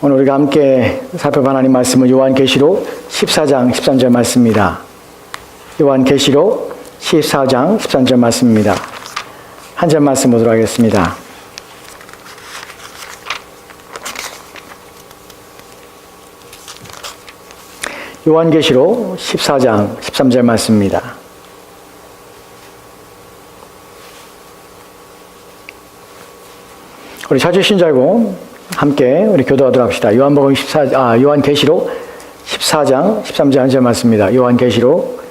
오늘 우리가 함께 살펴볼 하나님 말씀은 요한계시록 14장 13절 말씀입니다. 요한계시록 14장 13절 말씀입니다. 한 절 말씀 보도록 하겠습니다. 요한계시록 14장 13절 말씀입니다. 우리 찾으신 줄 알고 함께 우리 교도하도록 합시다. 요한계시록 14장 13절 한 절 말씀입니다. 요한계시록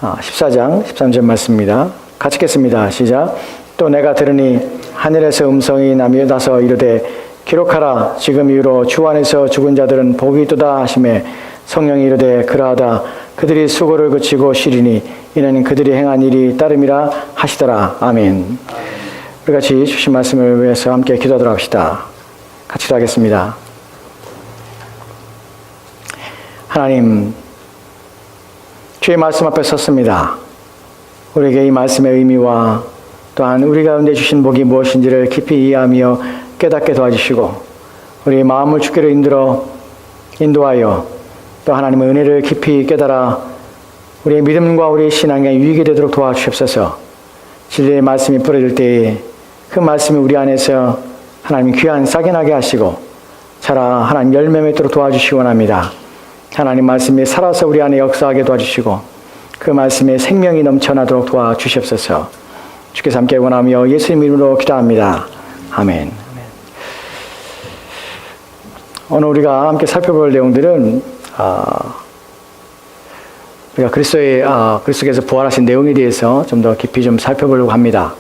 14장 13절 말씀입니다. 같이 읽겠습니다. 시작. 또 내가 들으니 하늘에서 음성이 나서 이르되 기록하라. 지금 이후로 주 안에서 죽은 자들은 복이 있도다 하시매 성령이 이르되 그러하다. 그들이 수고를 그치고 쉬리니 이는 그들이 행한 일이 따름이라 하시더라. 아멘. 우리 같이 주신 말씀을 위해서 함께 기도하도록 합시다. 같이 기도하겠습니다. 하나님, 주의 말씀 앞에 섰습니다. 우리에게 이 말씀의 의미와 또한 우리 가운데 주신 복이 무엇인지를 깊이 이해하며 깨닫게 도와주시고 우리의 마음을 주께로 인도하여 또 하나님의 은혜를 깊이 깨달아 우리의 믿음과 우리의 신앙에 유익이 되도록 도와주시옵소서. 진리의 말씀이 뿌려질 때에 그 말씀이 우리 안에서 하나님 귀한 싹이 나게 하시고 자라 하나님 열매 맺도록 도와주시기 원합니다. 하나님 말씀이 살아서 우리 안에 역사하게 도와주시고 그 말씀에 생명이 넘쳐나도록 도와주시옵소서. 주께서 함께 원하며 예수님 이름으로 기도합니다. 아멘. 오늘 우리가 함께 살펴볼 내용들은 우리가 그리스도께서 부활하신 내용에 대해서 좀 더 깊이 좀 살펴보려고 합니다.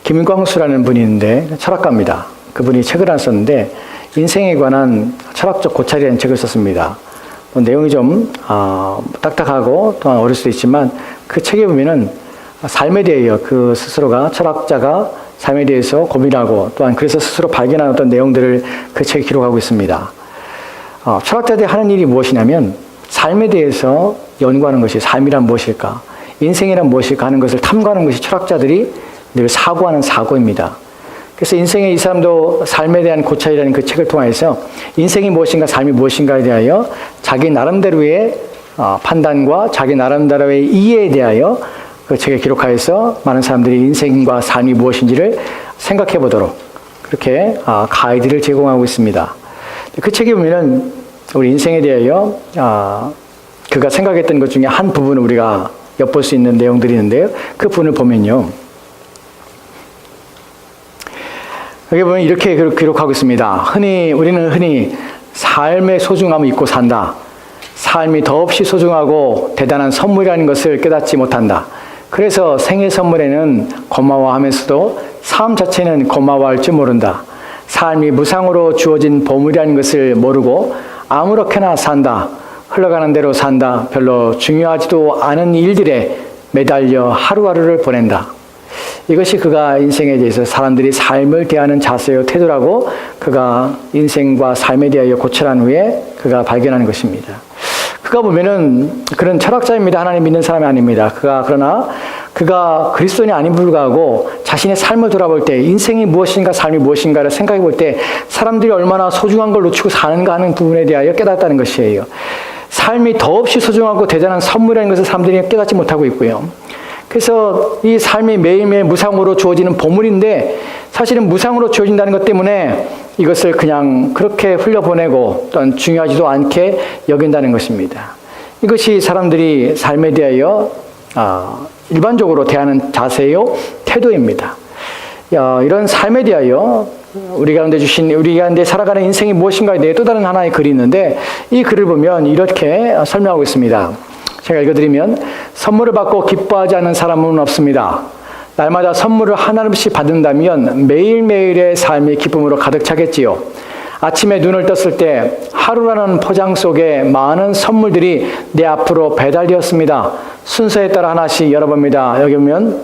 김광수라는 분이 있는데 철학가입니다. 그분이 책을 하나 썼는데 인생에 관한 철학적 고찰이라는 책을 썼습니다. 내용이 좀 딱딱하고 또한 어릴 수도 있지만 그 책에 보면은 삶에 대하여 그 스스로가 철학자가 삶에 대해서 고민하고 또한 그래서 스스로 발견한 어떤 내용들을 그 책에 기록하고 있습니다. 철학자들이 하는 일이 무엇이냐면 삶에 대해서 연구하는 것이 삶이란 무엇일까, 인생이란 무엇일까 하는 것을 탐구하는 것이 철학자들이 늘 사고하는 사고입니다. 그래서 인생의 이 사람도 삶에 대한 고찰이라는 그 책을 통해서 인생이 무엇인가 삶이 무엇인가에 대하여 자기 나름대로의 판단과 자기 나름대로의 이해에 대하여 그 책에 기록하여서 많은 사람들이 인생과 삶이 무엇인지를 생각해 보도록 그렇게 가이드를 제공하고 있습니다. 그 책에 보면은 우리 인생에 대하여 그가 생각했던 것 중에 한 부분을 우리가 엿볼 수 있는 내용들이 있는데요. 그 부분을 보면요. 여기 보면 이렇게 기록하고 있습니다. 우리는 흔히 삶의 소중함을 잊고 산다. 삶이 더없이 소중하고 대단한 선물이라는 것을 깨닫지 못한다. 그래서 생일 선물에는 고마워하면서도 삶 자체는 고마워할 줄 모른다. 삶이 무상으로 주어진 보물이라는 것을 모르고 아무렇게나 산다. 흘러가는 대로 산다. 별로 중요하지도 않은 일들에 매달려 하루하루를 보낸다. 이것이 그가 인생에 대해서 사람들이 삶을 대하는 자세요 태도라고 그가 인생과 삶에 대하여 고찰한 후에 그가 발견하는 것입니다. 그가 보면은 그런 철학자입니다. 하나님 믿는 사람이 아닙니다. 그러나 그가 그리스도인이 아닌 불구하고 자신의 삶을 돌아볼 때 인생이 무엇인가 삶이 무엇인가를 생각해 볼 때 사람들이 얼마나 소중한 걸 놓치고 사는가 하는 부분에 대하여 깨닫다는 것이에요. 삶이 더없이 소중하고 대단한 선물이라는 것을 사람들이 깨닫지 못하고 있고요. 그래서 이 삶이 매일매일 무상으로 주어지는 보물인데 사실은 무상으로 주어진다는 것 때문에 이것을 그냥 그렇게 흘려보내고 또한 중요하지도 않게 여긴다는 것입니다. 이것이 사람들이 삶에 대하여 일반적으로 대하는 자세요 태도입니다. 이런 삶에 대하여 우리 가운데 살아가는 인생이 무엇인가에 대해 또 다른 하나의 글이 있는데 이 글을 보면 이렇게 설명하고 있습니다. 제가 읽어드리면 선물을 받고 기뻐하지 않는 사람은 없습니다. 날마다 선물을 하나씩 받는다면 매일매일의 삶이 기쁨으로 가득 차겠지요. 아침에 눈을 떴을 때 하루라는 포장 속에 많은 선물들이 내 앞으로 배달되었습니다. 순서에 따라 하나씩 열어봅니다. 여기 보면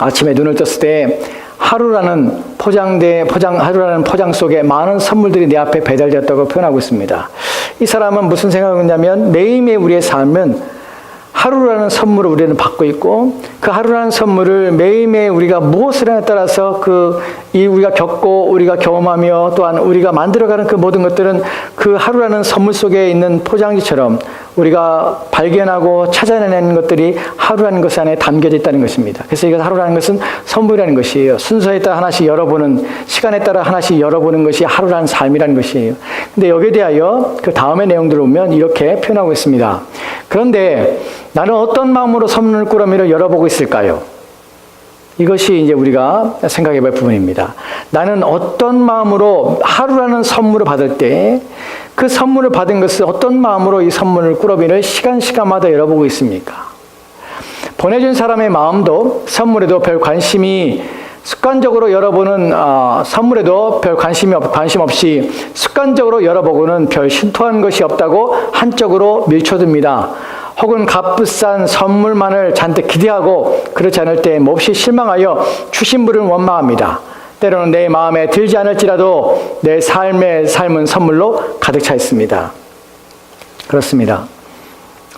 아침에 눈을 떴을 때 하루라는 포장 속에 많은 선물들이 내 앞에 배달되었다고 표현하고 있습니다. 이 사람은 무슨 생각을 했냐면 매일매일 우리의 삶은 하루라는 선물을 우리는 받고 있고, 그 하루라는 선물을 매일매일 우리가 무엇을 하냐에 따라서 우리가 겪고 우리가 경험하며 또한 우리가 만들어가는 그 모든 것들은 그 하루라는 선물 속에 있는 포장지처럼 우리가 발견하고 찾아내는 것들이 하루라는 것 안에 담겨져 있다는 것입니다. 그래서 이것 하루라는 것은 선물이라는 것이에요. 순서에 따라 하나씩 열어보는, 시간에 따라 하나씩 열어보는 것이 하루라는 삶이라는 것이에요. 근데 여기에 대하여 그 다음의 내용들을 보면 이렇게 표현하고 있습니다. 그런데 나는 어떤 마음으로 선물 꾸러미를 열어보고 있을까요? 이것이 이제 우리가 생각해 볼 부분입니다. 나는 어떤 마음으로 하루라는 선물을 받을 때 그 선물을 받은 것을 어떤 마음으로 이 선물을 꾸러미를 시간마다 열어보고 있습니까? 보내준 사람의 마음도 선물에도 별 관심이 습관적으로 열어보는 선물에도 별 관심 없이 습관적으로 열어보고는 별 신통한 것이 없다고 한쪽으로 밀쳐둡니다. 혹은 값비싼 선물만을 잔뜩 기대하고 그렇지 않을 때 몹시 실망하여 주신 분을 원망합니다. 때로는 내 마음에 들지 않을지라도 내 삶의 삶은 선물로 가득 차 있습니다. 그렇습니다.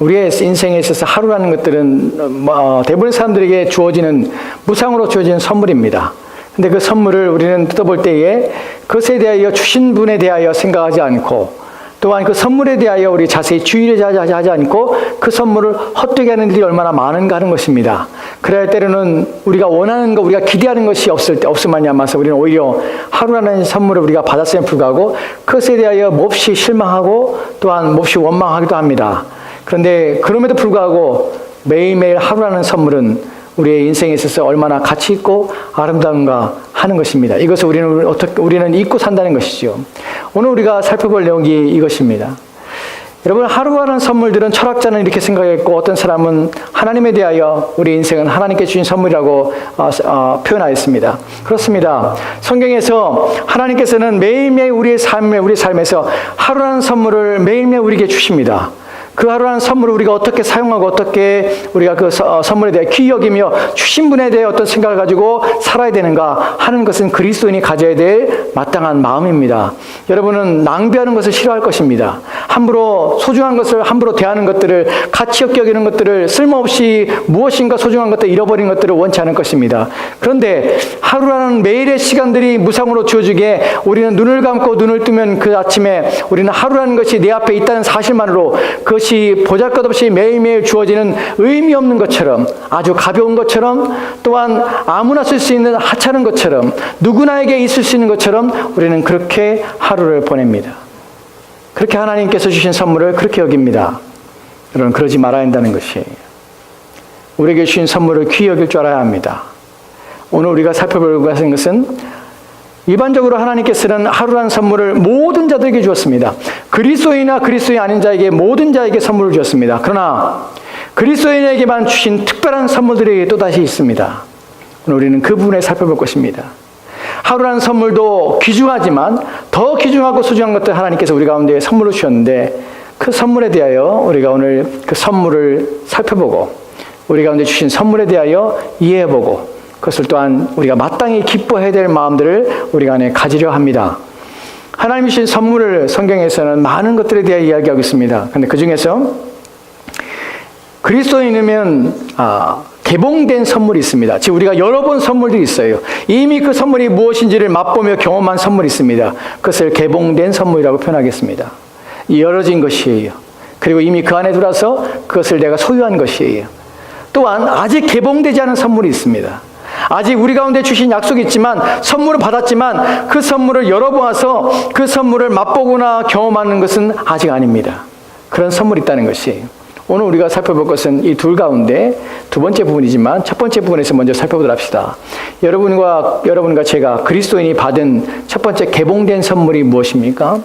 우리의 인생에 있어서 하루라는 것들은 대부분의 사람들에게 주어지는 무상으로 주어지는 선물입니다. 근데 그 선물을 우리는 뜯어볼 때에 그것에 대하여 주신 분에 대하여 생각하지 않고 또한 그 선물에 대하여 우리 자세히 주의를 하지 않고 그 선물을 헛되게 하는 일이 얼마나 많은가 하는 것입니다. 그래야 때로는 우리가 원하는 것, 우리가 기대하는 것이 없을 만야마서 우리는 오히려 하루라는 선물을 우리가 받았음에 불구하고 그것에 대하여 몹시 실망하고 또한 몹시 원망하기도 합니다. 그런데 그럼에도 불구하고 매일매일 하루라는 선물은 우리의 인생에 있어서 얼마나 가치 있고 아름다운가 하는 것입니다. 이것을 우리는 잊고 산다는 것이죠. 오늘 우리가 살펴볼 내용이 이것입니다. 여러분, 하루라는 선물들은 철학자는 이렇게 생각했고 어떤 사람은 하나님에 대하여 우리 인생은 하나님께 주신 선물이라고 표현하였습니다. 그렇습니다. 성경에서 하나님께서는 매일매일 우리 삶에서 하루라는 선물을 매일매일 우리에게 주십니다. 그 하루라는 선물을 우리가 어떻게 사용하고 어떻게 우리가 그 선물에 대해 귀히 여기며 주신 분에 대해 어떤 생각을 가지고 살아야 되는가 하는 것은 그리스도인이 가져야 될 마땅한 마음입니다. 여러분은 낭비하는 것을 싫어할 것입니다. 함부로 소중한 것을 함부로 대하는 것들을 가치 없게 여기는 것들을 쓸모없이 무엇인가 소중한 것들 잃어버린 것들을 원치 않을 것입니다. 그런데 하루라는 매일의 시간들이 무상으로 주어지게 우리는 눈을 감고 눈을 뜨면 그 아침에 우리는 하루라는 것이 내 앞에 있다는 사실만으로 그것이 보잘것없이 매일매일 주어지는 의미 없는 것처럼 아주 가벼운 것처럼 또한 아무나 쓸 수 있는 하찮은 것처럼 누구나에게 있을 수 있는 것처럼 우리는 그렇게 하루를 보냅니다. 그렇게 하나님께서 주신 선물을 그렇게 여깁니다. 여러분, 그러지 말아야 한다는 것이에요. 우리에게 주신 선물을 귀히 여길 줄 알아야 합니다. 오늘 우리가 살펴보려고 하는 것은 일반적으로 하나님께서는 하루라는 선물을 모든 자들에게 주었습니다. 그리스도인이나 그리스도인 아닌 자에게 모든 자에게 선물을 주었습니다. 그러나 그리스도인에게만 주신 특별한 선물들이 또다시 있습니다. 오늘 우리는 그 부분에 살펴볼 것입니다. 하루라는 선물도 귀중하지만 더 귀중하고 소중한 것들 하나님께서 우리 가운데 선물로 주셨는데 그 선물에 대하여 우리가 오늘 그 선물을 살펴보고 우리 가운데 주신 선물에 대하여 이해해보고 그것을 또한 우리가 마땅히 기뻐해야 될 마음들을 우리가 안에 가지려 합니다. 하나님이 주신 선물을 성경에서는 많은 것들에 대해 이야기하고 있습니다. 그런데 그 중에서 그리스도인이면 개봉된 선물이 있습니다. 즉 우리가 열어본 선물들이 있어요. 이미 그 선물이 무엇인지를 맛보며 경험한 선물이 있습니다. 그것을 개봉된 선물이라고 표현하겠습니다. 열어진 것이에요. 그리고 이미 그 안에 들어와서 그것을 내가 소유한 것이에요. 또한 아직 개봉되지 않은 선물이 있습니다. 아직 우리 가운데 주신 약속이 있지만 선물을 받았지만 그 선물을 열어보아서 그 선물을 맛보거나 경험하는 것은 아직 아닙니다. 그런 선물이 있다는 것이에요. 오늘 우리가 살펴볼 것은 이 둘 가운데 두 번째 부분이지만 첫 번째 부분에서 먼저 살펴보도록 합시다. 여러분과 제가 그리스도인이 받은 첫 번째 개봉된 선물이 무엇입니까?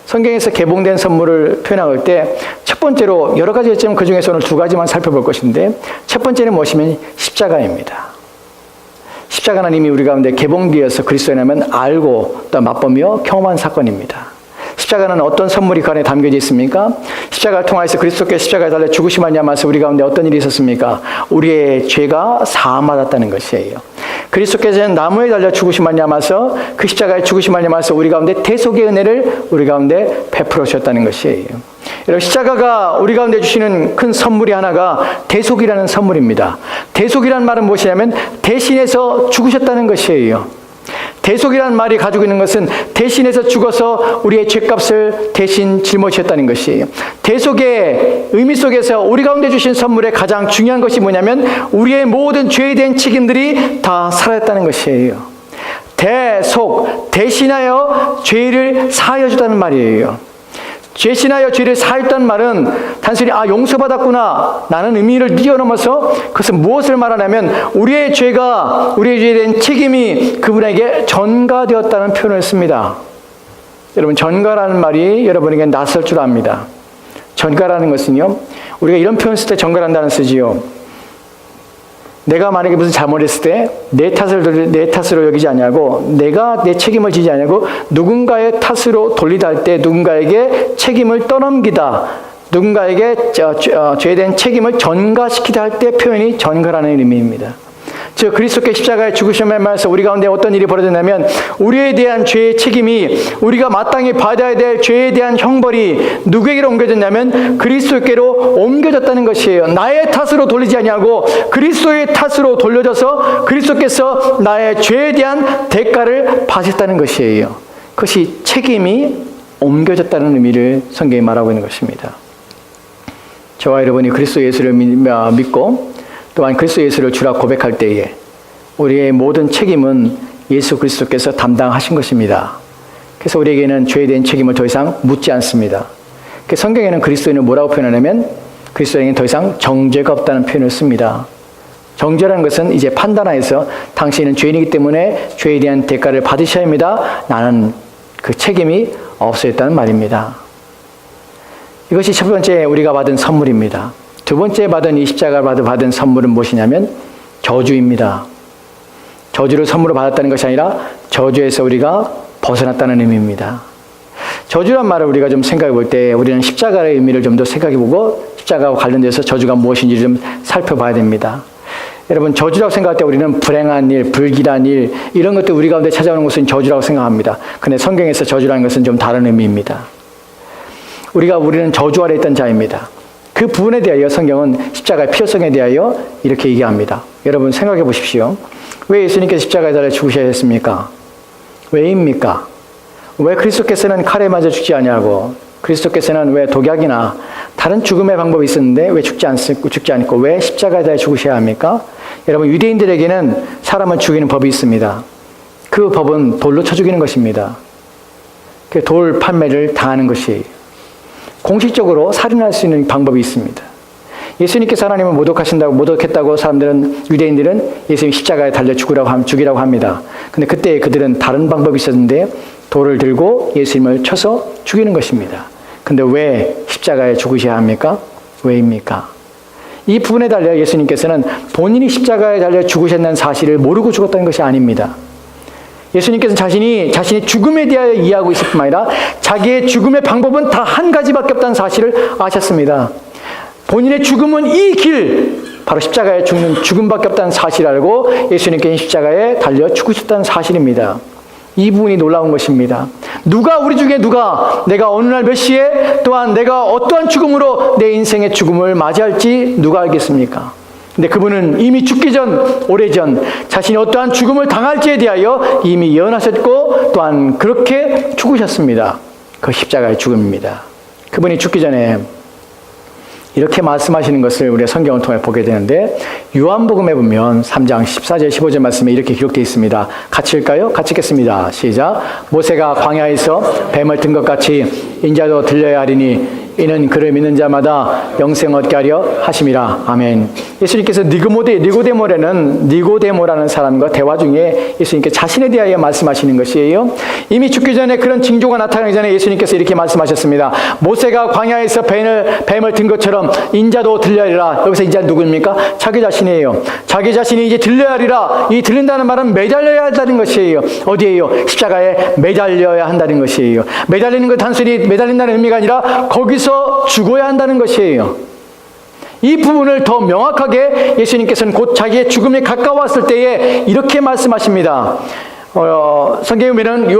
성경에서 개봉된 선물을 표현할 때 첫 번째로 여러 가지 있지만 그 중에서 오늘 두 가지만 살펴볼 것인데 첫 번째는 무엇이면 십자가입니다. 십자가는 이미 우리 가운데 개봉되어서 그리스도인이라면 알고 또 맛보며 경험한 사건입니다. 십자가는 어떤 선물이 그 안에 담겨져 있습니까? 십자가를 통하여서 그리스도께서 십자가에 달려 죽으심을 말미암아서 우리 가운데 어떤 일이 있었습니까? 우리의 죄가 사함받았다는 것이에요. 그리스도께서는 나무에 달려 죽으심을 말미암아서 그 십자가에 죽으심을 말미암아서 우리 가운데 대속의 은혜를 우리 가운데 베풀어 주셨다는 것이에요. 여러분, 십자가가 우리 가운데 주시는 큰 선물이 하나가 대속이라는 선물입니다. 대속이라는 말은 무엇이냐면 대신해서 죽으셨다는 것이에요. 대속이라는 말이 가지고 있는 것은 대신해서 죽어서 우리의 죄값을 대신 짊어지셨다는 것이에요. 대속의 의미 속에서 우리 가운데 주신 선물의 가장 중요한 것이 뭐냐면 우리의 모든 죄에 대한 책임들이 다 사라졌다는 것이에요. 대속, 대신하여 죄를 사하여 주다는 말이에요. 대신하여 죄를 사했다는 말은 단순히 용서받았구나 라는 의미를 뛰어넘어서 그것은 무엇을 말하냐면 우리의 죄에 대한 책임이 그분에게 전가되었다는 표현을 씁니다. 여러분, 전가라는 말이 여러분에게 낯설 줄 압니다. 전가라는 것은요, 우리가 이런 표현 쓸 때 전가란다는 쓰지요. 내가 만약에 무슨 잘못했을 때 내 탓으로 여기지 아니하고 내가 내 책임을 지지 아니하고 누군가의 탓으로 돌리다 할 때 누군가에게 책임을 떠넘기다, 누군가에게 죄에 대한 책임을 전가시키다 할 때 표현이 전가라는 의미입니다. 즉 그리스도께 십자가에 죽으심에 말해서 우리 가운데 어떤 일이 벌어졌냐면 우리에 대한 죄의 책임이 우리가 마땅히 받아야 될 죄에 대한 형벌이 누구에게로 옮겨졌냐면 그리스도께로 옮겨졌다는 것이에요. 나의 탓으로 돌리지 아니하고 그리스도의 탓으로 돌려져서 그리스도께서 나의 죄에 대한 대가를 받으셨다는 것이에요. 그것이 책임이 옮겨졌다는 의미를 성경이 말하고 있는 것입니다. 저와 여러분이 그리스도 예수를 믿고 또한 그리스도 예수를 주라 고백할 때에 우리의 모든 책임은 예수 그리스도께서 담당하신 것입니다. 그래서 우리에게는 죄에 대한 책임을 더 이상 묻지 않습니다. 성경에는 그리스도인을 뭐라고 표현하냐면 그리스도인은 더 이상 정죄가 없다는 표현을 씁니다. 정죄라는 것은 이제 판단하여서 당신은 죄인이기 때문에 죄에 대한 대가를 받으셔야 합니다. 나는 그 책임이 없어졌다는 말입니다. 이것이 첫 번째 우리가 받은 선물입니다. 두 번째 받은 이 십자가를 받은 선물은 무엇이냐면 저주입니다. 저주를 선물로 받았다는 것이 아니라 저주에서 우리가 벗어났다는 의미입니다. 저주란 말을 우리가 좀 생각해 볼 때 우리는 십자가의 의미를 좀 더 생각해 보고 십자가와 관련돼서 저주가 무엇인지 좀 살펴봐야 됩니다. 여러분, 저주라고 생각할 때 우리는 불행한 일, 불길한 일 이런 것들 우리 가운데 찾아오는 것은 저주라고 생각합니다. 그런데 성경에서 저주라는 것은 좀 다른 의미입니다. 우리는 저주 아래 있던 자입니다. 그 부분에 대하여 성경은 십자가의 필요성에 대하여 이렇게 얘기합니다. 여러분 생각해 보십시오. 왜 예수님께서 십자가에 달려 죽으셔야 했습니까? 왜입니까? 왜 그리스도께서는 칼에 맞아 죽지 아니하고 그리스도께서는 왜 독약이나 다른 죽음의 방법이 있었는데 왜 죽지 않고 왜 십자가에 달려 죽으셔야 합니까? 여러분, 유대인들에게는 사람을 죽이는 법이 있습니다. 그 법은 돌로 쳐 죽이는 것입니다. 그 돌 판매를 당하는 것이 공식적으로 살인할 수 있는 방법이 있습니다. 예수님께서 하나님을 모독했다고 유대인들은 예수님 십자가에 달려 죽이라고 합니다. 근데 그때 그들은 다른 방법이 있었는데 돌을 들고 예수님을 쳐서 죽이는 것입니다. 근데 왜 십자가에 죽으셔야 합니까? 왜입니까? 이 부분에 달려 예수님께서는 본인이 십자가에 달려 죽으셨다는 사실을 모르고 죽었다는 것이 아닙니다. 예수님께서는 자신의 죽음에 대하여 이해하고 있을 뿐만 아니라 자기의 죽음의 방법은 다 한 가지밖에 없다는 사실을 아셨습니다. 본인의 죽음은 이 길, 바로 십자가에 죽는 죽음밖에 없다는 사실을 알고 예수님께서 십자가에 달려 죽으셨다는 사실입니다. 이 부분이 놀라운 것입니다. 우리 중에 누가 내가 어느 날 몇 시에 또한 내가 어떠한 죽음으로 내 인생의 죽음을 맞이할지 누가 알겠습니까? 근데 그분은 이미 죽기 전, 오래전 자신이 어떠한 죽음을 당할지에 대하여 이미 예언하셨고 또한 그렇게 죽으셨습니다. 그 십자가의 죽음입니다. 그분이 죽기 전에 이렇게 말씀하시는 것을 우리가 성경을 통해 보게 되는데 요한복음에 보면 3장 14절 15절 말씀에 이렇게 기록되어 있습니다. 같이 읽까요? 같이 읽겠습니다. 시작. 모세가 광야에서 뱀을 든 것 같이 인자도 들려야 하리니 이는 그를 믿는 자마다 영생 얻게 하려 하심이라. 아멘. 예수님께서 니고데모라는 사람과 대화 중에 예수님께 자신에 대하여 말씀하시는 것이에요. 이미 죽기 전에 그런 징조가 나타나기 전에 예수님께서 이렇게 말씀하셨습니다. 모세가 광야에서 뱀을 든 것처럼 인자도 들려하리라. 여기서 인자는 누구입니까? 자기 자신이에요. 자기 자신이 이제 들려하리라. 이 들린다는 말은 매달려야 한다는 것이에요. 어디에요? 십자가에 매달려야 한다는 것이에요. 매달리는 것 단순히 매달린다는 의미가 아니라 거기서 죽어야 한다는 것이에요. 이 부분을 더 명확하게 예수님께서는 곧 자기의 죽음에 가까웠을 때에 이렇게 말씀하십니다. 성경에 보면은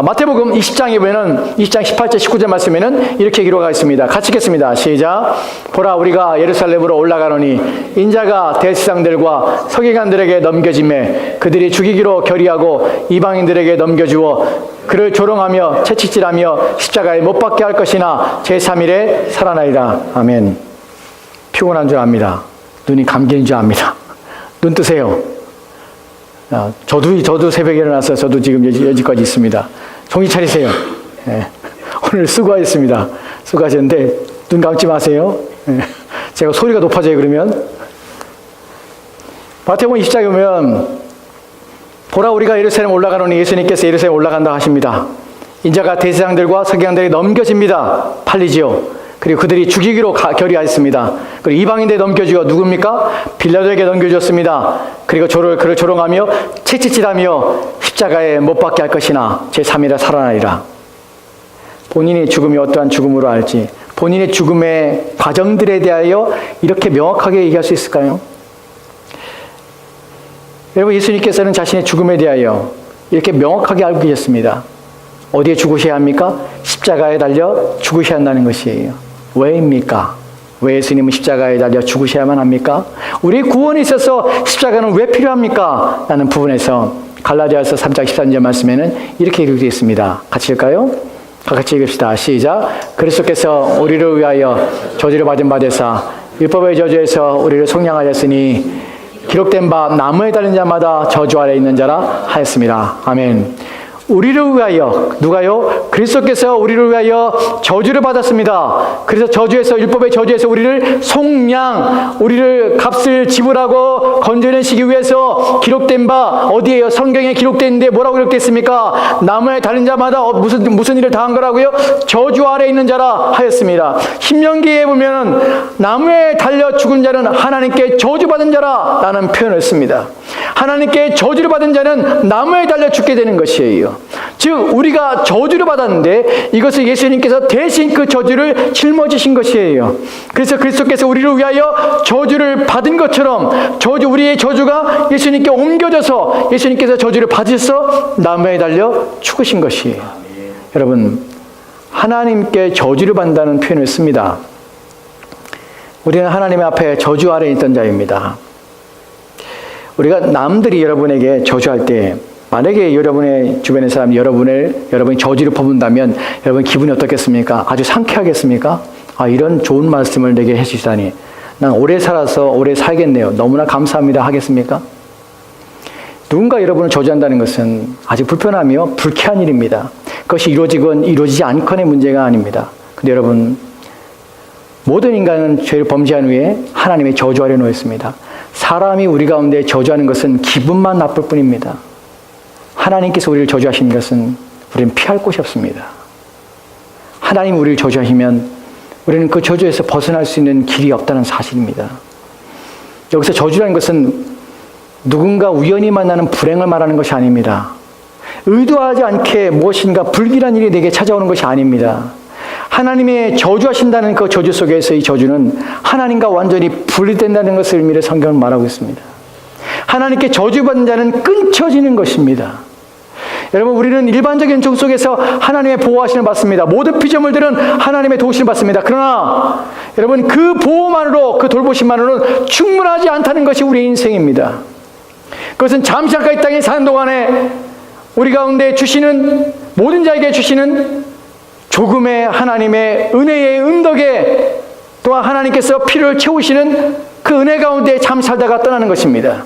마태복음 20장에 보면은 20장 18절 19절 말씀에는 이렇게 기록하고 있습니다. 같이 읽겠습니다. 시작. 보라, 우리가 예루살렘으로 올라가노니 인자가 대제사장들과 서기관들에게 넘겨짐에 그들이 죽이기로 결의하고 이방인들에게 넘겨주어 그를 조롱하며 채찍질하며 십자가에 못 박게 할 것이나 제3일에 살아나리라. 아멘. 피곤한 줄 압니다. 눈이 감기는 줄 압니다. 눈 뜨세요. 저도 새벽에 일어나서 저도 지금 여기까지 있습니다. 정신 차리세요. 예. 오늘 수고하셨습니다. 수고하셨는데 눈 감지 마세요. 예. 제가 소리가 높아져요 그러면. 마태복음 20장에 보면 보라, 우리가 예루살렘 올라가노니 예수님께서 예루살렘 올라간다 하십니다. 인자가 대제사장들과 서기관들에게 넘겨집니다. 팔리지요. 그리고 그들이 죽이기로 결의하였습니다. 그리고 이방인들에 넘겨주어 누굽니까? 빌라도에게 넘겨주었습니다. 그리고 그를 조롱하며 채찍질하며 십자가에 못 박게 할 것이나 제3일에 살아나리라. 본인의 죽음이 어떠한 죽음으로 알지, 본인의 죽음의 과정들에 대하여 이렇게 명확하게 얘기할 수 있을까요? 여러분, 예수님께서는 자신의 죽음에 대하여 이렇게 명확하게 알고 계셨습니다. 어디에 죽으셔야 합니까? 십자가에 달려 죽으셔야 한다는 것이에요. 왜입니까? 왜 예수님은 십자가에 달려 죽으셔야만 합니까? 우리의 구원에 있어서 십자가는 왜 필요합니까? 라는 부분에서 갈라디아서 3장 13절 말씀에는 이렇게 기록되어 있습니다. 같이 읽을까요? 같이 읽읍시다. 시작. 그리스도께서 우리를 위하여 저주를 받은 바 되사 율법의 저주에서 우리를 속량하였으니 기록된 바 나무에 달린 자마다 저주 아래 있는 자라 하였습니다. 아멘. 우리를 위하여, 누가요? 그리스도께서 우리를 위하여 저주를 받았습니다. 그래서 율법의 저주에서 우리를 속량, 우리를 값을 지불하고 건져내시기 위해서 기록된 바, 어디에요? 성경에 기록되는데 뭐라고 기록됐습니까? 나무에 달린 자마다 무슨 일을 당한 거라고요? 저주 아래 있는 자라 하였습니다. 신명기에 보면 나무에 달려 죽은 자는 하나님께 저주받은 자라 라는 표현을 씁니다. 하나님께 저주를 받은 자는 나무에 달려 죽게 되는 것이에요. 즉 우리가 저주를 받았는데 이것을 예수님께서 대신 그 저주를 짊어지신 것이에요. 그래서 그리스도께서 우리를 위하여 저주를 받은 것처럼 우리의 저주가 예수님께 옮겨져서 예수님께서 저주를 받으셔서 나무에 달려 죽으신 것이에요. 여러분, 하나님께 저주를 받는다는 표현을 씁니다. 우리는 하나님 앞에 저주 아래 있던 자입니다. 우리가 남들이 여러분에게 저주할 때, 만약에 여러분의 주변의 사람이 여러분이 저주를 퍼붓는다면 여러분 기분이 어떻겠습니까? 아주 상쾌하겠습니까? 아, 이런 좋은 말씀을 내게 해주시다니, 난 오래 살아서 오래 살겠네요, 너무나 감사합니다 하겠습니까? 누군가 여러분을 저주한다는 것은 아주 불편하며 불쾌한 일입니다. 그것이 이루어지건 이루어지지 않건의 문제가 아닙니다. 근데 여러분, 모든 인간은 죄를 범죄한 후에 하나님의 저주 아래 놓였습니다. 사람이 우리 가운데 저주하는 것은 기분만 나쁠 뿐입니다. 하나님께서 우리를 저주하시는 것은 우리는 피할 곳이 없습니다. 하나님 우리를 저주하시면 우리는 그 저주에서 벗어날 수 있는 길이 없다는 사실입니다. 여기서 저주라는 것은 누군가 우연히 만나는 불행을 말하는 것이 아닙니다. 의도하지 않게 무엇인가 불길한 일이 내게 찾아오는 것이 아닙니다. 하나님의 저주하신다는 그 저주 속에서 이 저주는 하나님과 완전히 분리된다는 것을 의미를 성경은 말하고 있습니다. 하나님께 저주받는 자는 끊쳐지는 것입니다. 여러분, 우리는 일반적인 종 속에서 하나님의 보호하심을 받습니다. 모든 피조물들은 하나님의 도우심을 받습니다. 그러나 여러분, 그 보호만으로, 그 돌보심만으로는 충분하지 않다는 것이 우리의 인생입니다. 그것은 잠시 잠깐 이 땅에 사는 동안에 우리 가운데 주시는, 모든 자에게 주시는 조금의 하나님의 은혜의 은덕에, 또한 하나님께서 피를 채우시는 그 은혜 가운데 잠 살다가 떠나는 것입니다.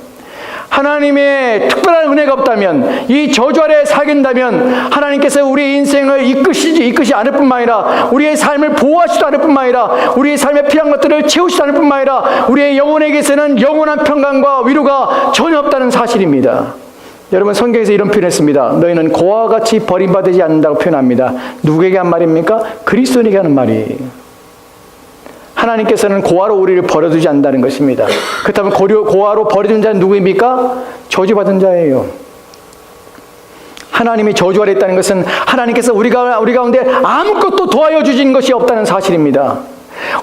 하나님의 특별한 은혜가 없다면, 이 저주 아래 살게 된다면 하나님께서 우리의 인생을 이끄시 않을 뿐만 아니라 우리의 삶을 보호하시도 않을 뿐만 아니라 우리의 삶에 필요한 것들을 채우시도 않을 뿐만 아니라 우리의 영혼에게서는 영원한 평강과 위로가 전혀 없다는 사실입니다. 여러분, 성경에서 이런 표현을 했습니다. 너희는 고아와 같이 버림받지 않는다고 표현합니다. 누구에게 한 말입니까? 그리스도인에게 하는 말이에요. 하나님께서는 고아로 우리를 버려두지 않는다는 것입니다. 그렇다면 고아로 버려둔 자는 누구입니까? 저주받은 자예요. 하나님이 저주 아래 있다는 것은 하나님께서 우리 가운데 아무것도 도와여 주신 것이 없다는 사실입니다.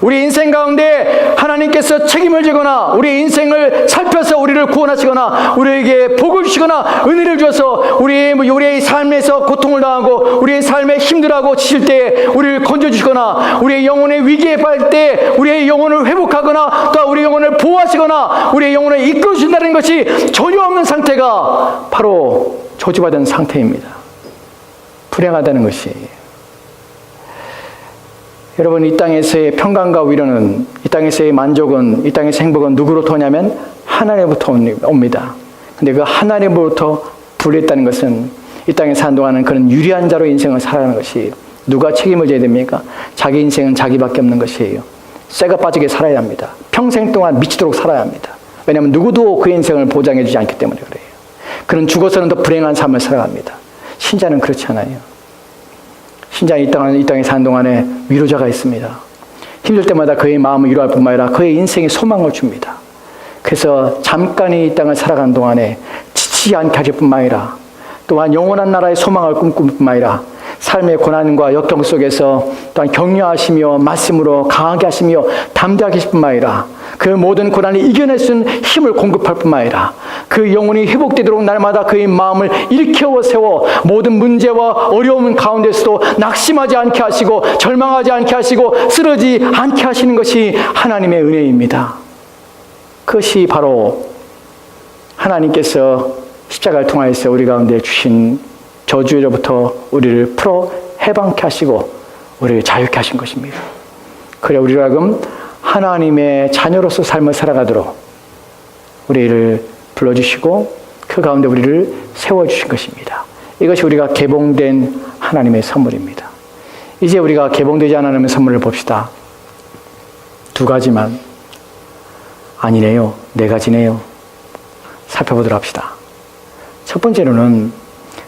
우리 인생 가운데 하나님께서 책임을 지거나 우리 인생을 살펴서 우리를 구원하시거나 우리에게 복을 주시거나 은혜를 주셔서 우리의 삶에서 고통을 당하고 우리의 삶에 힘들어하고 지칠 때 우리를 건져주시거나 우리의 영혼의 위기에 빠질 때 우리의 영혼을 회복하거나 또 우리 영혼을 보호하시거나 우리의 영혼을 이끌어주신다는 것이 전혀 없는 상태가 바로 저주받은 상태입니다. 불행하다는 것이에요. 여러분, 이 땅에서의 평강과 위로는, 이 땅에서의 만족은, 이 땅에서의 행복은 누구로부터 오냐면 하나님부터 옵니다. 근데 그 하나님으로부터 분리했다는 것은 이 땅에 사는 동안은 그런 유리한 자로 인생을 살아가는 것이 누가 책임을 져야 됩니까? 자기 인생은 자기밖에 없는 것이에요. 쇠가 빠지게 살아야 합니다. 평생 동안 미치도록 살아야 합니다. 왜냐하면 누구도 그 인생을 보장해 주지 않기 때문에 그래요. 그는 죽어서는 더 불행한 삶을 살아갑니다. 신자는 그렇지 않아요. 신자는 이 땅에 사는 동안에 위로자가 있습니다. 힘들 때마다 그의 마음을 위로할 뿐만 아니라 그의 인생에 소망을 줍니다. 그래서 잠깐이 이 땅을 살아가는 동안에 지치지 않게 하실 뿐만 아니라 또한 영원한 나라의 소망을 꿈꿀 뿐만 아니라 삶의 고난과 역경 속에서 또한 격려하시며 말씀으로 강하게 하시며 담대하게 하실 뿐만 아니라 그 모든 고난을 이겨낼 수 있는 힘을 공급할 뿐만 아니라 그 영혼이 회복되도록 날마다 그의 마음을 일으켜 세워 모든 문제와 어려움 가운데서도 낙심하지 않게 하시고 절망하지 않게 하시고 쓰러지지 않게 하시는 것이 하나님의 은혜입니다. 그것이 바로 하나님께서 십자가를 통하여서 우리 가운데 주신 저주로부터 우리를 풀어 해방케 하시고 우리를 자유케 하신 것입니다. 그래 우리로 하여금 하나님의 자녀로서 삶을 살아가도록 우리를 불러주시고 그 가운데 우리를 세워주신 것입니다. 이것이 우리가 개봉된 하나님의 선물입니다. 이제 우리가 개봉되지 않은 하나님의 선물을 봅시다. 두 가지만 아니네요. 네 가지네요. 살펴보도록 합시다. 첫 번째로는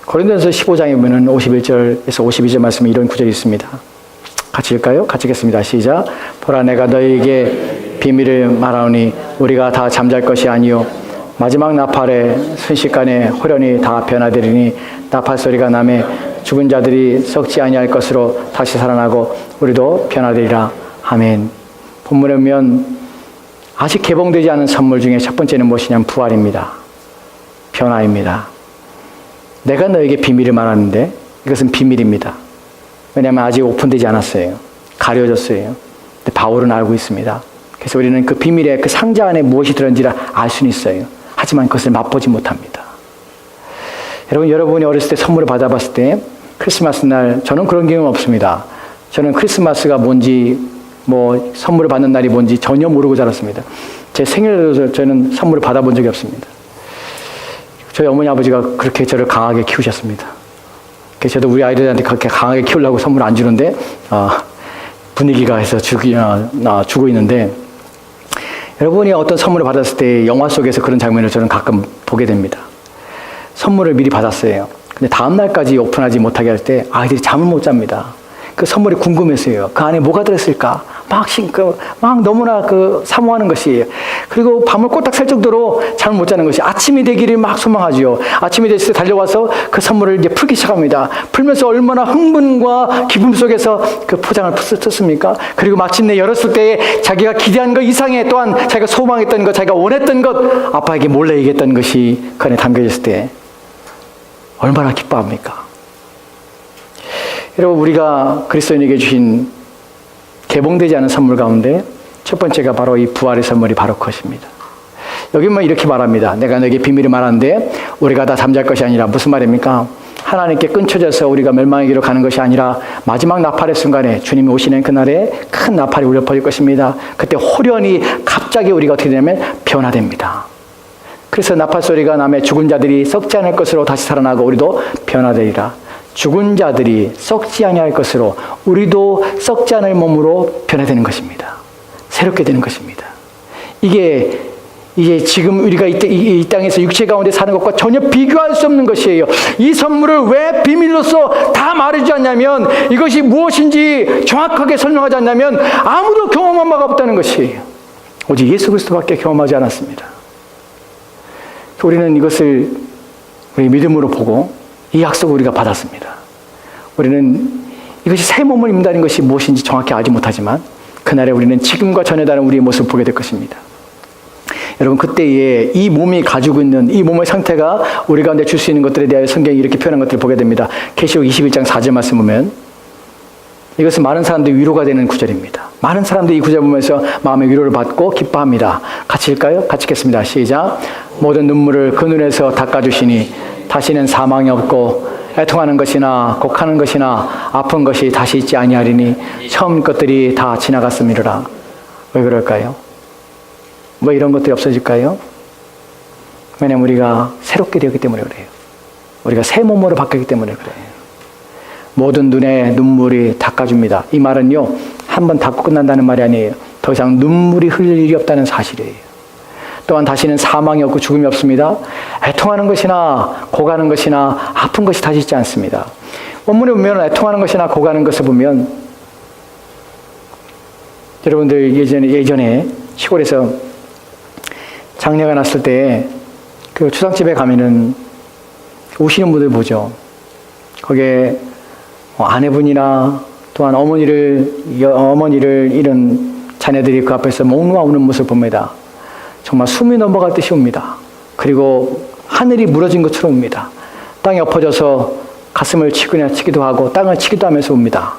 고린도전서 15장에 보면 51절에서 52절 말씀에 이런 구절이 있습니다. 같이 읽을까요? 같이 읽겠습니다. 시작. 보라, 내가 너희에게 비밀을 말하노니 우리가 다 잠잘 것이 아니요 마지막 나팔에 순식간에 호련히 다 변화되리니 나팔 소리가 나매 죽은 자들이 썩지 아니할 것으로 다시 살아나고 우리도 변화되리라. 아멘. 본문에 보면 아직 개봉되지 않은 선물 중에 첫 번째는 무엇이냐면 부활입니다. 변화입니다. 내가 너에게 비밀을 말하는데 이것은 비밀입니다. 왜냐하면 아직 오픈되지 않았어요. 가려졌어요. 근데 바울은 알고 있습니다. 그래서 우리는 그 비밀의 그 상자 안에 무엇이 들었는지를 알 수는 있어요. 하지만 그것을 맛보지 못합니다. 여러분이 어렸을 때 선물을 받아봤을 때 크리스마스 날, 저는 그런 경험 없습니다. 저는 크리스마스가 뭔지 선물을 받는 날이 뭔지 전혀 모르고 자랐습니다. 제 생일에도 저는 선물을 받아본 적이 없습니다. 저희 어머니 아버지가 그렇게 저를 강하게 키우셨습니다. 그래서 저도 우리 아이들한테 그렇게 강하게 키우려고 선물 안 주는데 분위기가 해서 주고 있는데, 여러분이 어떤 선물을 받았을 때 영화 속에서 그런 장면을 저는 가끔 보게 됩니다. 선물을 미리 받았어요. 근데 다음 날까지 오픈하지 못하게 할 때 아이들이 잠을 못 잡니다. 그 선물이 궁금해서요. 그 안에 뭐가 들었을까? 막 너무나 사모하는 것이에요. 그리고 밤을 꼬딱 샐 정도로 잠을 못 자는 것이, 아침이 되기를 막 소망하죠. 아침이 됐을 때 달려와서 그 선물을 이제 풀기 시작합니다. 풀면서 얼마나 흥분과 기쁨 속에서 그 포장을 뜯습니까? 그리고 마침내 열었을 때 자기가 기대한 것 이상의, 또한 자기가 소망했던 것, 자기가 원했던 것, 아빠에게 몰래 얘기했던 것이 그 안에 담겨졌을 때 얼마나 기뻐합니까? 여러분, 우리가 그리스도인에게 주신 개봉되지 않은 선물 가운데 첫 번째가 바로 이 부활의 선물이 바로 그것입니다. 여기 이렇게 말합니다. 내가 너에게 비밀을 말하는데 우리가 다 잠잘 것이 아니라, 무슨 말입니까? 하나님께 끊쳐져서 우리가 멸망의 길로 가는 것이 아니라 마지막 나팔의 순간에 주님이 오시는 그날에 큰 나팔이 울려 퍼질 것입니다. 그때 호련히 갑자기 우리가 어떻게 되냐면 변화됩니다. 그래서 나팔 소리가 나매 죽은 자들이 썩지 않을 것으로 다시 살아나고 우리도 변화되리라. 죽은 자들이 썩지 아니할 것으로 우리도 썩지 않을 몸으로 변화되는 것입니다. 새롭게 되는 것입니다. 이게 지금 우리가 이 땅에서 육체 가운데 사는 것과 전혀 비교할 수 없는 것이에요. 이 선물을 왜 비밀로서 다 말해주지 않냐면, 이것이 무엇인지 정확하게 설명하지 않냐면 아무도 경험한 바가 없다는 것이에요. 오직 예수 그리스도밖에 경험하지 않았습니다. 우리는 이것을 우리 믿음으로 보고 이 약속을 우리가 받았습니다. 우리는 이것이 새 몸을 입는다는 것이 무엇인지 정확히 알지 못하지만 그날에 우리는 지금과 전혀 다른 우리의 모습을 보게 될 것입니다. 여러분, 그때에 이 몸이 가지고 있는 이 몸의 상태가 우리 가운데 줄 수 있는 것들에 대하여 성경이 이렇게 표현한 것들을 보게 됩니다. 계시록 21장 4절 말씀 보면 이것은 많은 사람들이 위로가 되는 구절입니다. 많은 사람들이 이 구절 보면서 마음의 위로를 받고 기뻐합니다. 같이 읽을까요? 같이 읽겠습니다. 시작. 모든 눈물을 그 눈에서 닦아주시니 다시는 사망이 없고 애통하는 것이나 곡하는 것이나 아픈 것이 다시 있지 아니하리니 처음 것들이 다 지나갔음이로라. 왜 그럴까요? 뭐 이런 것들이 없어질까요? 왜냐하면 우리가 새롭게 되었기 때문에 그래요. 우리가 새 몸으로 바뀌었기 때문에 그래요. 모든 눈에 눈물이 닦아줍니다. 이 말은요, 한번 닦고 끝난다는 말이 아니에요. 더 이상 눈물이 흘릴 일이 없다는 사실이에요. 또한 다시는 사망이 없고 죽음이 없습니다. 애통하는 것이나 고가는 것이나 아픈 것이 다시 있지 않습니다. 원문에 보면 애통하는 것이나 고가는 것을 보면, 여러분들 예전에 시골에서 장례가 났을 때 그 추상집에 가면은 우시는 분들 보죠. 거기에 아내분이나 또한 어머니를 잃은 자녀들이 그 앞에서 목 놓아 우는 모습을 봅니다. 정말 숨이 넘어갈 듯이 웁니다. 그리고 하늘이 무너진 것처럼 웁니다. 땅에 엎어져서 가슴을 치기도 하고 땅을 치기도 하면서 웁니다.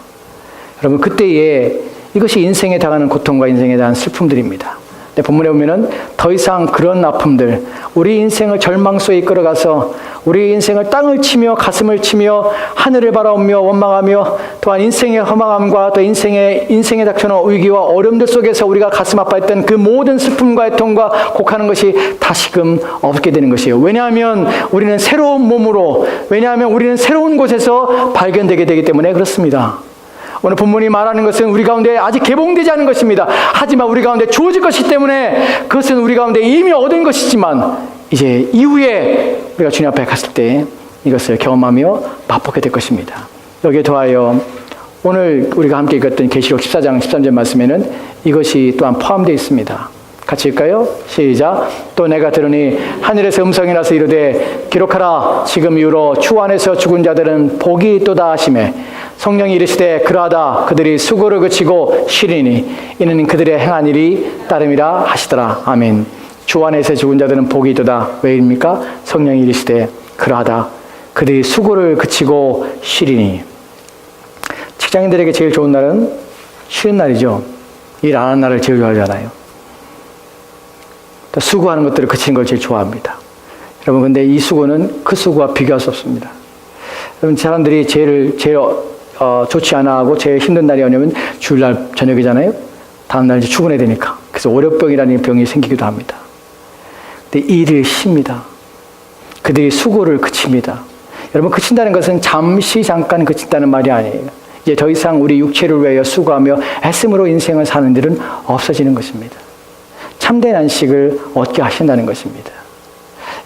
여러분, 그때에 이것이 인생에 당하는 고통과 인생에 대한 슬픔들입니다. 본문에 보면은 더 이상 그런 아픔들, 우리 인생을 절망소에 이끌어가서 우리 인생을 땅을 치며 가슴을 치며 하늘을 바라보며 원망하며 또한 인생의 허망함과 또 인생에 닥쳐오는 위기와 어려움들 속에서 우리가 가슴 아파했던 그 모든 슬픔과 애통과 곡하는 것이 다시금 없게 되는 것이에요. 왜냐하면 우리는 새로운 몸으로, 왜냐하면 우리는 새로운 곳에서 발견되게 되기 때문에 그렇습니다. 오늘 본문이 말하는 것은 우리 가운데 아직 개봉되지 않은 것입니다. 하지만 우리 가운데 주어질 것이기 때문에 그것은 우리 가운데 이미 얻은 것이지만 이제 이후에 우리가 주님 앞에 갔을 때 이것을 경험하며 맛보게 될 것입니다. 여기에 더하여 오늘 우리가 함께 읽었던 계시록 14장 13절 말씀에는 이것이 또한 포함되어 있습니다. 같이 읽을까요? 시작. 또 내가 들으니 하늘에서 음성이 나서 이르되 기록하라. 지금 이후로 주 안에서 죽은 자들은 복이 있도다 하시매 성령이 이르시되 그러하다. 그들이 수고를 그치고 쉬리니 이는 그들의 행한 일이 따름이라 하시더라. 아멘. 주 안에서 죽은 자들은 복이 있도다. 왜입니까? 성령이 이르시되 그러하다. 그들이 수고를 그치고 쉬리니. 직장인들에게 제일 좋은 날은 쉬는 날이죠. 일 안 하는 날을 제일 좋아하잖아요. 수고하는 것들을 그치는 걸 제일 좋아합니다. 여러분, 근데 이 수고는 그 수고와 비교할 수 없습니다. 여러분, 사람들이 제일 좋지 않아 하고 제일 힘든 날이 뭐냐면 주일날 저녁이잖아요. 다음날 이제 출근해야 되니까. 그래서 월요병이라는 병이 생기기도 합니다. 근데 일을 쉽니다. 그들이 수고를 그칩니다. 여러분, 그친다는 것은 잠깐 그친다는 말이 아니에요. 이제 더 이상 우리 육체를 위하여 수고하며 애씀으로 인생을 사는 일은 없어지는 것입니다. 참된 안식을 얻게 하신다는 것입니다.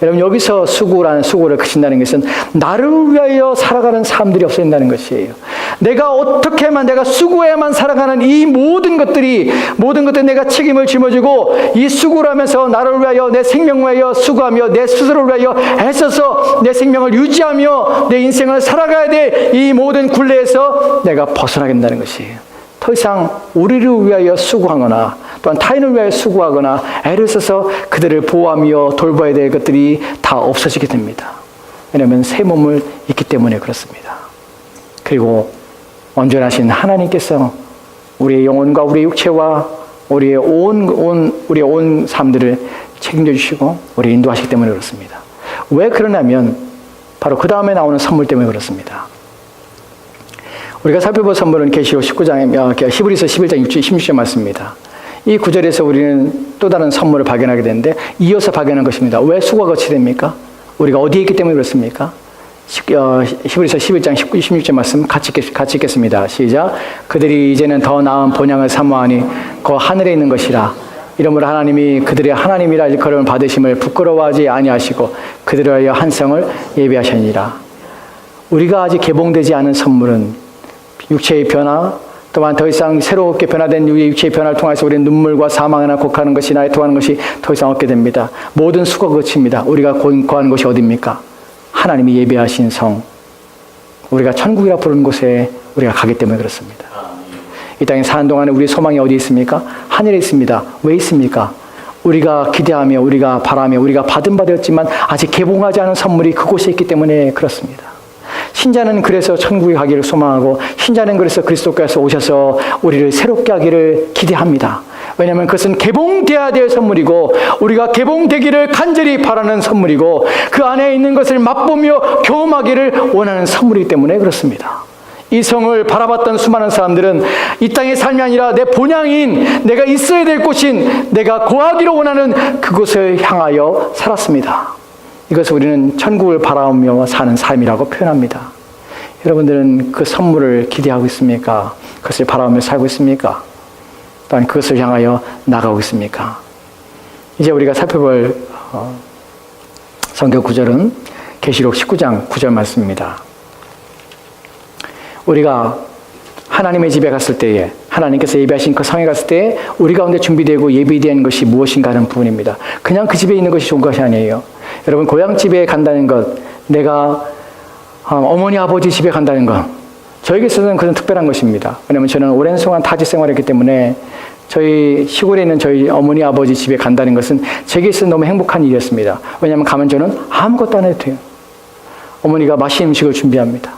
여러분, 여기서 수고를 그친다는 것은 나를 위하여 살아가는 사람들이 없어진다는 것이에요. 내가 수고해야만 살아가는 이 모든 것들 내가 책임을 짊어지고 이 수고를 하면서 나를 위하여 내 생명을 위하여 수고하며 내 스스로를 위하여 애써서 내 생명을 유지하며 내 인생을 살아가야 될 이 모든 굴레에서 내가 벗어나게 된다는 것이에요. 더 이상 우리를 위하여 수고하거나 또한 타인을 위하여 수고하거나 애를 써서 그들을 보호하며 돌봐야 될 것들이 다 없어지게 됩니다. 왜냐하면 새 몸을 입기 때문에 그렇습니다. 그리고 온전하신 하나님께서 우리의 영혼과 우리의 육체와 우리의 온 삶들을 책임져 주시고 우리 인도하시기 때문에 그렇습니다. 왜 그러냐면 바로 그 다음에 나오는 선물 때문에 그렇습니다. 우리가 살펴볼 선물은 계시록 19장에 히브리서 11장 16절 말씀입니다. 이 구절에서 우리는 또 다른 선물을 발견하게 되는데 이어서 발견한 것입니다. 왜 수고가 거치됩니까? 우리가 어디에 있기 때문에 그렇습니까? 히브리서 11장 19, 16절 말씀 같이 읽겠습니다. 시작. 그들이 이제는 더 나은 본향을 사모하니 그 하늘에 있는 것이라. 이러므로 하나님이 그들의 하나님이라 일컬음을 받으심을 부끄러워하지 아니하시고 그들을 위하여 한 성을 예비하셨느니라. 우리가 아직 개봉되지 않은 선물은 육체의 변화, 또한 더 이상 새롭게 변화된 우리의 육체의 변화를 통해서 우리는 눈물과 사망이나 곡하는 것이 나에 통하는 것이 더 이상 없게 됩니다. 모든 수고가 거칩니다. 우리가 거하는 것이 어디입니까? 하나님이 예비하신 성, 우리가 천국이라 부르는 곳에 우리가 가기 때문에 그렇습니다. 이 땅에 사는 동안에 우리의 소망이 어디 있습니까? 하늘에 있습니다. 왜 있습니까? 우리가 기대하며 우리가 바라며 우리가 받은 바 되었지만 아직 개봉하지 않은 선물이 그곳에 있기 때문에 그렇습니다. 신자는 그래서 천국에 가기를 소망하고 신자는 그래서 그리스도께서 오셔서 우리를 새롭게 하기를 기대합니다. 왜냐하면 그것은 개봉되어야 될 선물이고 우리가 개봉되기를 간절히 바라는 선물이고 그 안에 있는 것을 맛보며 경험하기를 원하는 선물이기 때문에 그렇습니다. 이 성을 바라봤던 수많은 사람들은 이 땅의 삶이 아니라 내 본향인 내가 있어야 될 곳인 내가 거하기를 원하는 그곳을 향하여 살았습니다. 이것을 우리는 천국을 바라보며 사는 삶이라고 표현합니다. 여러분들은 그 선물을 기대하고 있습니까? 그것을 바라보며 살고 있습니까? 또한 그것을 향하여 나가고 있습니까? 이제 우리가 살펴볼 성경 구절은 계시록 19장 9절 말씀입니다. 우리가 하나님의 집에 갔을 때에 하나님께서 예비하신 그 성에 갔을 때에 우리 가운데 준비되고 예비된 것이 무엇인가 하는 부분입니다. 그냥 그 집에 있는 것이 좋은 것이 아니에요. 여러분 고향집에 간다는 것, 내가 어머니 아버지 집에 간다는 것, 저에게 있어서는 그런 특별한 것입니다. 왜냐하면 저는 오랜 동안 타지 생활했기 때문에 저희 시골에 있는 저희 어머니 아버지 집에 간다는 것은 제게 있어서 너무 행복한 일이었습니다. 왜냐하면 가면 저는 아무것도 안 해도 돼요. 어머니가 맛있는 음식을 준비합니다.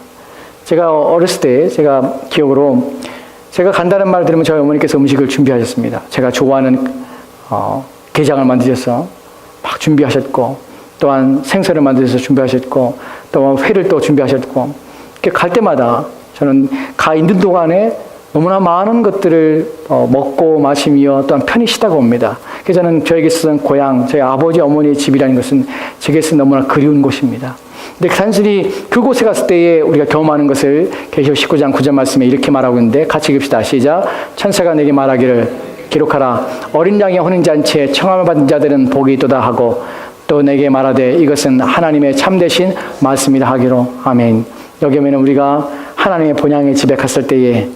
제가 어렸을 때 제가 기억으로 제가 간다는 말을 들으면 저희 어머니께서 음식을 준비하셨습니다. 제가 좋아하는 게장을 만드셔서 막 준비하셨고 또한 생선을 만드셔서 준비하셨고 또한 회를 또 준비하셨고 갈 때마다 저는 가 있는 동안에 너무나 많은 것들을 먹고 마시며 또한 편히 쉬다가 옵니다. 그래서 저는 저에게 있어서는 고향, 저희 아버지 어머니의 집이라는 것은 제게 있어서 너무나 그리운 곳입니다. 근데 단순히 그곳에 갔을 때에 우리가 경험하는 것을 계시록 19장 9절 말씀에 이렇게 말하고 있는데 같이 읽읍시다. 시작. 천사가 내게 말하기를 기록하라. 어린 양의 혼인잔치에 청함을 받은 자들은 복이 있도다 하고 또 내게 말하되 이것은 하나님의 참되신 말씀이라 하기로. 아멘. 여기 보면 우리가 하나님의 본향의 집에 갔을 때에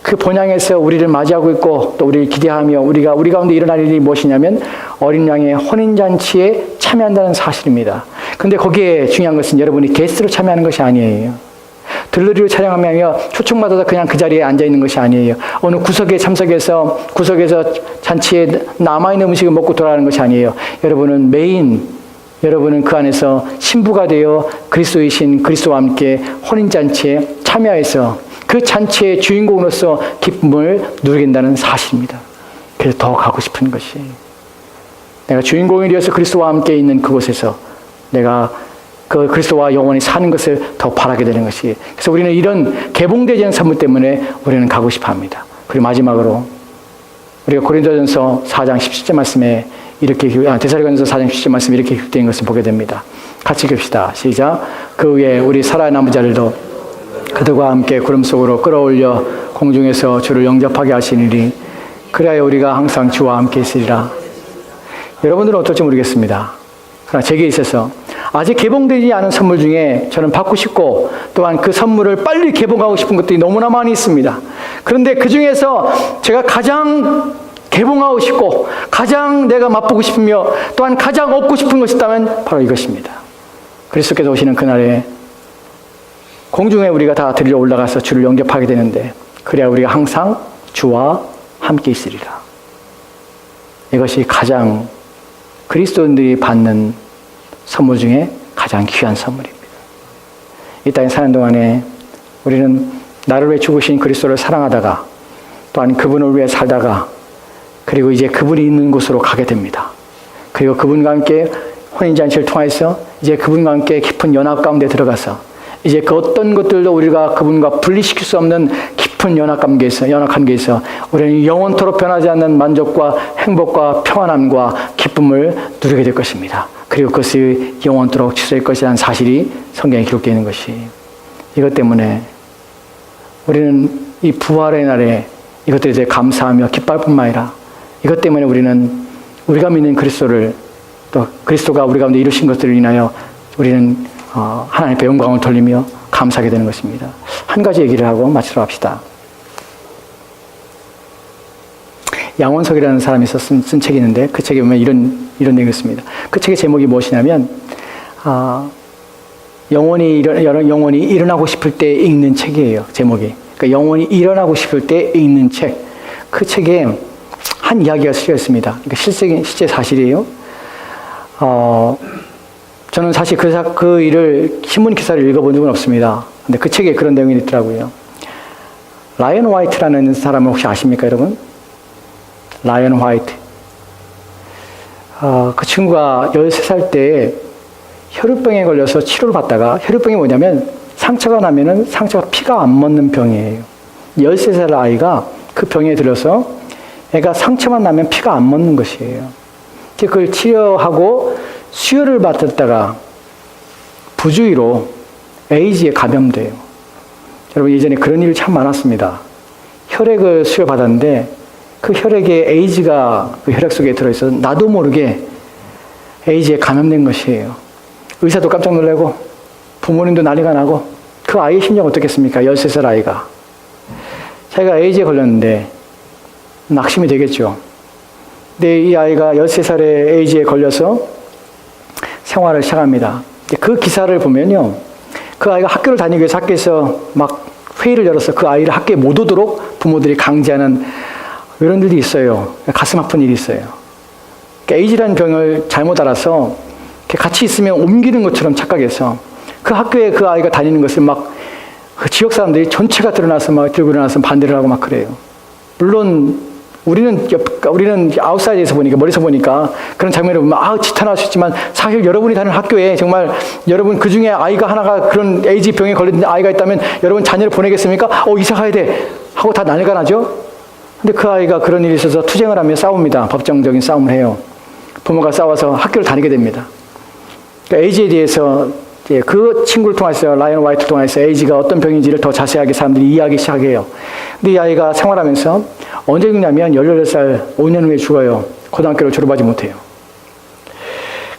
그 본향에서 우리를 맞이하고 있고 또 우리를 기대하며 우리 가운데 일어날 일이 무엇이냐면 어린 양의 혼인잔치에 참여한다는 사실입니다. 근데 거기에 중요한 것은 여러분이 게스트로 참여하는 것이 아니에요. 들러리로 촬영하며 초청받아서 그냥 그 자리에 앉아있는 것이 아니에요. 어느 구석에 참석해서 잔치에 남아있는 음식을 먹고 돌아가는 것이 아니에요. 여러분은 그 안에서 신부가 되어 그리스도이신 그리스도와 함께 혼인잔치에 참여해서 그 잔치의 주인공으로서 기쁨을 누리긴다는 사실입니다. 그래서 더 가고 싶은 것이 내가 주인공이 되어서 그리스도와 함께 있는 그곳에서 내가 그 그리스도와 영원히 사는 것을 더 바라게 되는 것이. 그래서 우리는 이런 개봉되지 않은 선물 때문에 우리는 가고 싶어 합니다. 그리고 마지막으로 우리가 고린도전서 4장 17절 말씀에 데살로니가전서 4장 17절 말씀에 이렇게 기록된 것을 보게 됩니다. 같이 읽읍시다. 시작. 그 후에 우리 살아남은 자들도 그들과 함께 구름 속으로 끌어올려 공중에서 주를 영접하게 하시니리. 그래야 우리가 항상 주와 함께 있으리라. 여러분들은 어떨지 모르겠습니다. 그러나 제게 있어서 아직 개봉되지 않은 선물 중에 저는 받고 싶고 또한 그 선물을 빨리 개봉하고 싶은 것들이 너무나 많이 있습니다. 그런데 그 중에서 제가 가장 개봉하고 싶고 가장 내가 맛보고 싶으며 또한 가장 얻고 싶은 것이 있다면 바로 이것입니다. 그리스도께서 오시는 그날에 공중에 우리가 다 들려 올라가서 주를 영접하게 되는데 그래야 우리가 항상 주와 함께 있으리라. 이것이 가장 그리스도인들이 받는 선물 중에 가장 귀한 선물입니다. 이 땅에 사는 동안에 우리는 나를 위해 죽으신 그리스도를 사랑하다가 또한 그분을 위해 살다가 그리고 이제 그분이 있는 곳으로 가게 됩니다. 그리고 그분과 함께 혼인잔치를 통해서 이제 그분과 함께 깊은 연합 가운데 들어가서 이제 그 어떤 것들도 우리가 그분과 분리시킬 수 없는 깊은 깊은 연합한 게 있어 우리는 영원토록 변하지 않는 만족과 행복과 평안함과 기쁨을 누리게 될 것입니다. 그리고 그것이 영원토록 지속될 것이라는 사실이 성경에 기록되어 있는 것이, 이것 때문에 우리는 이 부활의 날에 이것들에 대해 감사하며 기뻐할 뿐만 아니라 이것 때문에 우리는 우리가 믿는 그리스도를, 또 그리스도가 우리 가운데 이루신 것들을 인하여 우리는 하나님 앞에 영광을 돌리며 감사하게 되는 것입니다. 한 가지 얘기를 하고 마치도록 합시다. 양원석이라는 사람이 쓴 책이 있는데 그 책에 보면 이런 내용이 있습니다. 그 책의 제목이 무엇이냐면 영원히 일어나고 싶을 때 읽는 책이에요. 제목이. 그러니까 영원히 일어나고 싶을 때 읽는 책. 그 책에 한 이야기가 쓰여 있습니다. 그러니까 실제 사실이에요. 저는 사실 그 일을 신문 기사를 읽어본 적은 없습니다. 근데 그 책에 그런 내용이 있더라고요. 라이언 화이트라는 사람을 혹시 아십니까, 여러분? 라이언 화이트. 그 친구가 13살 때 혈우병에 걸려서 치료를 받다가, 혈우병이 뭐냐면 상처가 나면은 상처가 피가 안 멎는 병이에요. 13살 아이가 그 병에 들어서 애가 상처만 나면 피가 안 멎는 것이에요. 그걸 치료하고 수혈을 받았다가 부주의로 에이즈에 감염돼요. 여러분, 예전에 그런 일이 참 많았습니다. 혈액을 수혈받았는데 그 혈액에 에이즈가 그 혈액 속에 들어있어서 나도 모르게 에이즈에 감염된 것이에요. 의사도 깜짝 놀라고 부모님도 난리가 나고, 그 아이의 심정 어떻겠습니까? 13살 아이가. 자기가 에이즈에 걸렸는데 낙심이 되겠죠. 근데 이 아이가 13살에 에이즈에 걸려서 생활을 시작합니다. 그 기사를 보면요, 그 아이가 학교를 다니기 위해서 학교에서 막 회의를 열어서 그 아이를 학교에 못 오도록 부모들이 강제하는 이런 일이 있어요. 가슴 아픈 일이 있어요. 에이즈라는 병을 잘못 알아서 같이 있으면 옮기는 것처럼 착각해서 그 학교에 그 아이가 다니는 것을 막 그 지역 사람들이 전체가 드러나서 막 들고 일어나서 반대를 하고 막 그래요. 물론 우리는 아웃사이드에서 보니까, 머리에서 보니까 그런 장면을 보면 지탄할 수 있지만, 사실 여러분이 다니는 학교에 정말 여러분 그 중에 아이가 하나가 그런 에이즈 병에 걸린 아이가 있다면 여러분 자녀를 보내겠습니까? 이사 가야 돼 하고 다 난리가 나죠. 근데 그 아이가 그런 일이 있어서 투쟁을 하며 싸웁니다. 법정적인 싸움을 해요. 부모가 싸워서 학교를 다니게 됩니다. 그러니까 에이즈에 대해서 그 친구를 통해서, 라이언 화이트를 통해서 에이즈가 어떤 병인지를 더 자세하게 사람들이 이해하기 시작해요. 근데 이 아이가 생활하면서 언제 죽냐면 18살, 5년 후에 죽어요. 고등학교를 졸업하지 못해요.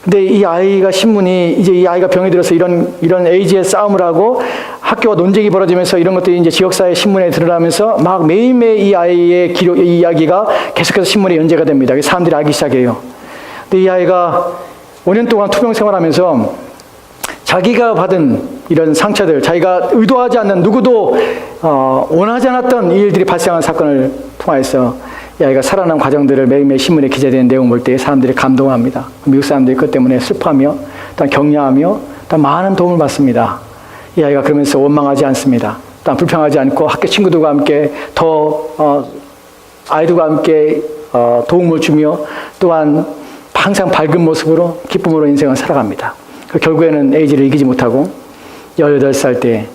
근데 이 아이가 이제 이 아이가 병에 들어서 이런 에이즈의 싸움을 하고 학교와 논쟁이 벌어지면서 이런 것들이 이제 지역사회 신문에 드러나면서 막 매일매일 이 아이의 이 이야기가 계속해서 신문에 연재가 됩니다. 사람들이 알기 시작해요. 근데 이 아이가 5년 동안 투병 생활하면서 자기가 받은 이런 상처들, 자기가 의도하지 않는, 누구도 원하지 않았던 일들이 발생한 사건을 통해서 이 아이가 살아난 과정들을 매일매일 신문에 기재되는 내용을 볼 때 사람들이 감동합니다. 미국 사람들이 그것 때문에 슬퍼하며 또 격려하며 또 많은 도움을 받습니다. 이 아이가 그러면서 원망하지 않습니다. 또 불평하지 않고 학교 친구들과 함께 아이들과 함께 도움을 주며, 또한 항상 밝은 모습으로 기쁨으로 인생을 살아갑니다. 결국에는 에이즈를 이기지 못하고 18살 때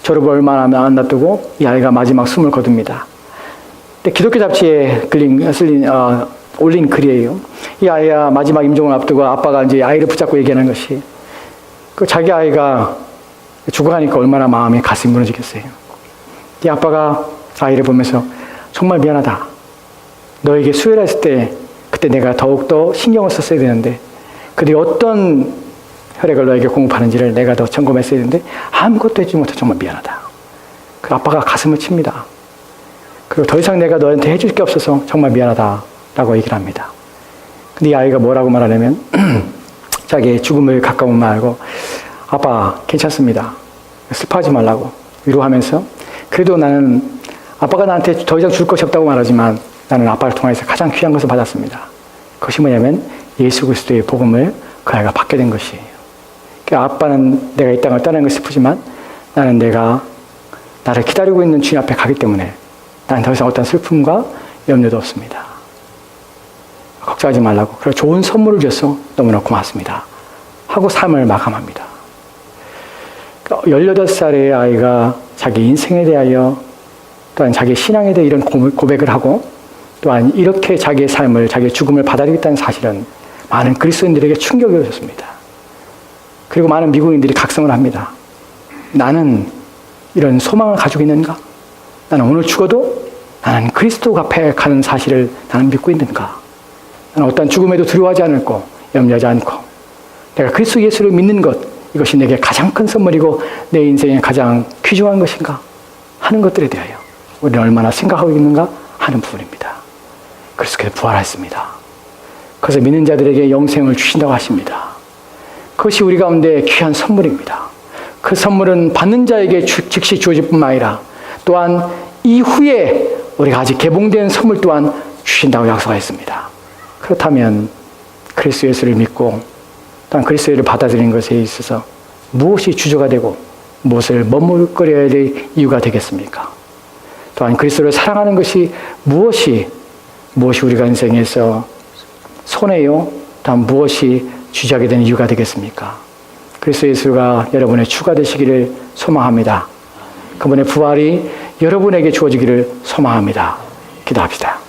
졸업을 얼마 안 놔두고 이 아이가 마지막 숨을 거둡니다. 근데 기독교 잡지에 올린 글이에요. 이 아이가 마지막 임종을 앞두고 아빠가 이제 아이를 붙잡고 얘기하는 것이, 자기 아이가 죽어가니까 얼마나 마음이 가슴이 무너지겠어요. 이 아빠가 아이를 보면서 정말 미안하다. 너에게 수혈했을 때 그때 내가 더욱더 신경을 썼어야 되는데, 그들이 어떤 혈액을 너에게 공급하는지를 내가 더 점검했어야 되는데 아무것도 해주지 못해 정말 미안하다. 그 아빠가 가슴을 칩니다. 그리고 더 이상 내가 너한테 해줄 게 없어서 정말 미안하다라고 얘기를 합니다. 근데 이 아이가 뭐라고 말하냐면 자기의 죽음을 가까운 말고, 아빠 괜찮습니다. 슬퍼하지 말라고 위로하면서, 그래도 나는 아빠가 나한테 더 이상 줄 것이 없다고 말하지만 나는 아빠를 통해서 가장 귀한 것을 받았습니다. 그것이 뭐냐면 예수 그리스도의 복음을 그 아이가 받게 된 것이에요. 그러니까 아빠는 내가 이 땅을 떠나는 걸 슬프지만 나는 나를 기다리고 있는 주님 앞에 가기 때문에 나는 더 이상 어떤 슬픔과 염려도 없습니다. 걱정하지 말라고. 그리고 좋은 선물을 줘서 너무나 고맙습니다 하고 삶을 마감합니다. 18살의 아이가 자기 인생에 대하여 또한 자기 신앙에 대해 이런 고백을 하고 또한 이렇게 자기의 삶을, 자기의 죽음을 받아들였다는 사실은 많은 그리스도인들에게 충격이었습니다. 그리고 많은 미국인들이 각성을 합니다. 나는 이런 소망을 가지고 있는가? 나는 오늘 죽어도 나는 그리스도가 앞에 가는 사실을 나는 믿고 있는가? 나는 어떤 죽음에도 두려워하지 않고 염려하지 않고 내가 그리스도 예수를 믿는 것, 이것이 내게 가장 큰 선물이고 내 인생에 가장 귀중한 것인가 하는 것들에 대하여 우리는 얼마나 생각하고 있는가 하는 부분입니다. 그리스도께서 부활하셨습니다. 그래서 믿는 자들에게 영생을 주신다고 하십니다. 그것이 우리 가운데 귀한 선물입니다. 그 선물은 받는 자에게 즉시 주어질 뿐만 아니라 또한 이후에 우리가 아직 개봉된 선물 또한 주신다고 약속하였습니다. 그렇다면 그리스도 예수를 믿고 또한 그리스도 예수를 받아들이는 것에 있어서 무엇이 주저가 되고 무엇을 머뭇거려야 될 이유가 되겠습니까? 또한 그리스도를 사랑하는 것이 무엇이 우리가 인생에서 손해요? 또한 무엇이 주저하게 되는 이유가 되겠습니까? 그리스도 예수가 여러분의 주가 되시기를 소망합니다. 그분의 부활이 여러분에게 주어지기를 소망합니다. 기도합시다.